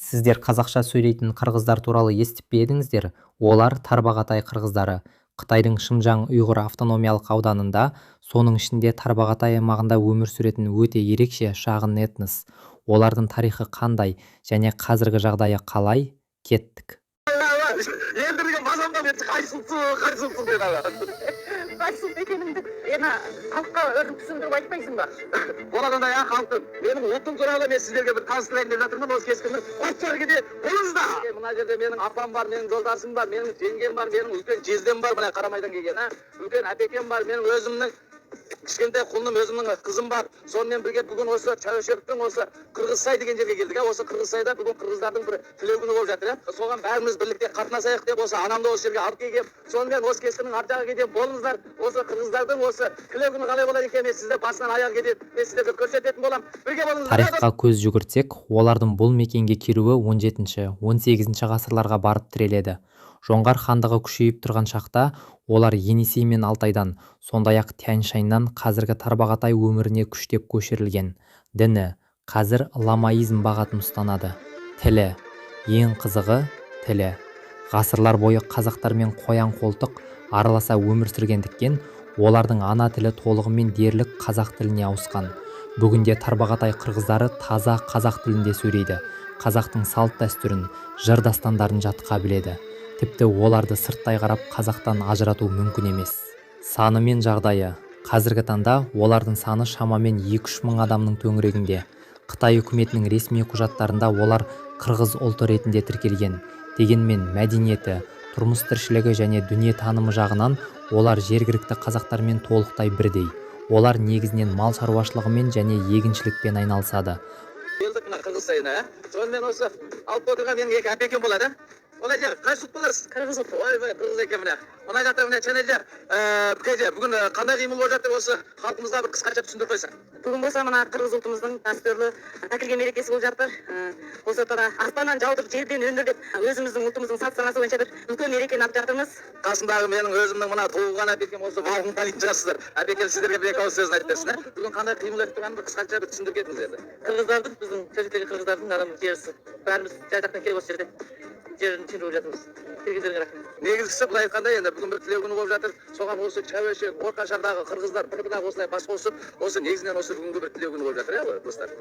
Сіздер қазақша сөйлейтін қырғыздар туралы естіп пе едіңіздер? Олар тарбағатай қырғыздары. Қытайдың Шыңжаң ұйғыр автономиялық ауданында, соның ішінде тарбағатай аймағында өмір сүретін өте ерекше шағын этнос. Олардың тарихы қандай және қазіргі жағдайы қалай? Кеттік. Елдерге мазамда мен қайсылсың деді ала. Қайсылсың екеніңді халыққа түсіндіріп айтпайсың ба? Болғанда халықтың менің ұлтым туралы мен сіздерге бір таныстырайын деп жатырмын. Осы кескіннің қосшаргеде болыңыздар. Мына жерде менің апам бар, менің жолдасым бар, менің жеңгем бар, менің үлкен жездем бар, мына Қарамайдан келген, үлкен әпекем бар, менің өзімнің кішкентай құлыным, өзімнің қызым бар. Сонымен бірге бүгін осы Чәушевтің осы Қырғызсай деген жерге келдік. Осы Қырғызсайда бүгін қырғыздардың бір тілеу күні болып жатыр. Соған бәріміз бірлікте қатынасайық деп осы анамды осы жерге алып келгем. Сонымен осы кескіннің арт жағына келіп болыңыздар. Осы қырғыздардың осы тілеу күні қалай болады екенін мен сіздерге басынан аяқ дейін мен сіздерге көрсететін боламын. Бірге болыңыздар. Тарихқа көз жүгіртсек, олардың бұл мекенге келуі 17-18 ғасырларға барып тіреледі. Жоңғар хандығы күшейіп тұрған шақта олар Енисей мен Алтайдан, сондай-ақ Тянь-Шаньнан қазіргі тарбағатай өміріне күштеп көшірілген. Діні қазір ламаизм бағытын ұстанады. Тілі, ең қызығы тілі. Ғасырлар бойы қазақтар мен қоян қолтық араласа өмір сүргендіктен олардың ана тілі толығымен дерлік қазақ тіліне ауысқан. Бүгінде тарбағатай қырғыздары таза қазақ тілінде сөйлейді. Қазақтың салт дәстүрін, жыр дастандарын жатқа біледі. Тіпті оларды сырттай қарап қазақтан ажырату мүмкін емес. Саны мен жағдайы. Қазіргі таңда олардың саны шамамен 2-3 мың адамның төңірегінде. Қытай үкіметінің ресми құжаттарында олар қырғыз ұлты ретінде тіркелген. Дегенмен мәдениеті, тұрмыс тіршілігі және дүниетанымы жағынан олар жергілікті қазақтармен толықтай бірдей. Олар негізінен мал шаруашылығымен және егіншілікпен айналысады. Елдік мына Қырғызсайына, сонымен осы алып отырған менің екі әпекем болады. Олай жер, қайсы ұлт боларсыз? Қырғыз ұлты. Ой, қырғыз екен міне. Мына жақта міне чәнелер. Бүгін қандай қимыл болып жатыр осы халқымызға бір қысқаша түсіндіріп қойсаң. Бүгін болса мына қырғыз ұлтымыздың дәстүрлі әкелген мерекесі болып жатыр. Осы ортада аспаннан жаудырып жерден өндір деп өзіміздің ұлтымыздың салт санасы бойынша бір үлкен мерекені атап жатырмыз. Қасындағы менің өзімнің мына туылған әпекем осы балғын танитын шығарсыздар. Әпекем сіздерге бір екі ауыз сөзін айтып берсін. Бүгін қандай қимыл етіп тұрғанын бір қысқаша бір түсіндіріп кетіңіз енді. Қырғыздардың, біздің шәжеттегі қырғыздардың адам жерісі. Бәріміз жай жақтан келіп осы жерде жерін тендіріп жатырмыз. Келгендеріңе рахмет. Негізгісі былай айтқанда енді бүгін бір тілеу күні болып жатыр. Соған осы Чәуешек, Орқашардағы қырғыздар бір-біріне осылай бас қосып, осы негізінен осы бүгінгі бір тілеу күні болып жатыр, достар.